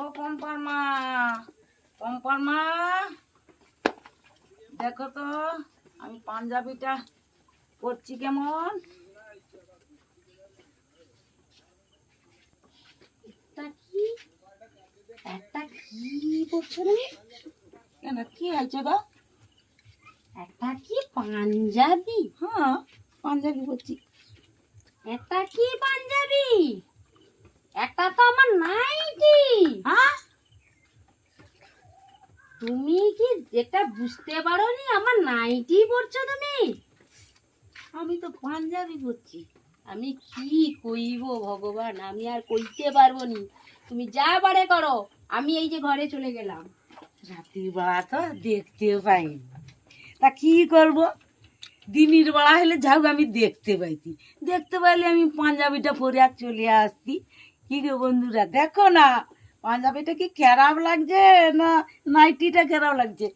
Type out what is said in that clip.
ও পম্পার মা, পম্পার মা, দেখো তো আমি পাঞ্জাবিটা পরছি কেমন। একটা কি বলছো রে? কেন, কি হয়েছে গো? একটা কি পাঞ্জাবি? হ্যাঁ, পাঞ্জাবি পরছি। একটা কি পাঞ্জাবি? একটা তো আমার নাইটি। হ্যাঁ, তুমি কি যেটা বুঝতে পারোনি, আমার নাইটি পরছো তুমি? আমি তো পাঞ্জাবি পরছি। আমি কি কইব ভগবান, আমি আর কইতে পারবো নি। তুমি যা পারে করো, আমি এই যে ঘরে চলে গেলাম। রাত্রির বেলা তো দেখতে পাইনি, তা কি করব? দিনের বেলা হলে যাও আমি দেখতে পাইতি, দেখতে পাইলে আমি পাঞ্জাবিটা পরে আর চলে আসতি। কি গো বন্ধুরা, দেখো না পাঞ্জাবিটা কি খারাপ লাগছে না নাইটিটা খারাপ লাগছে?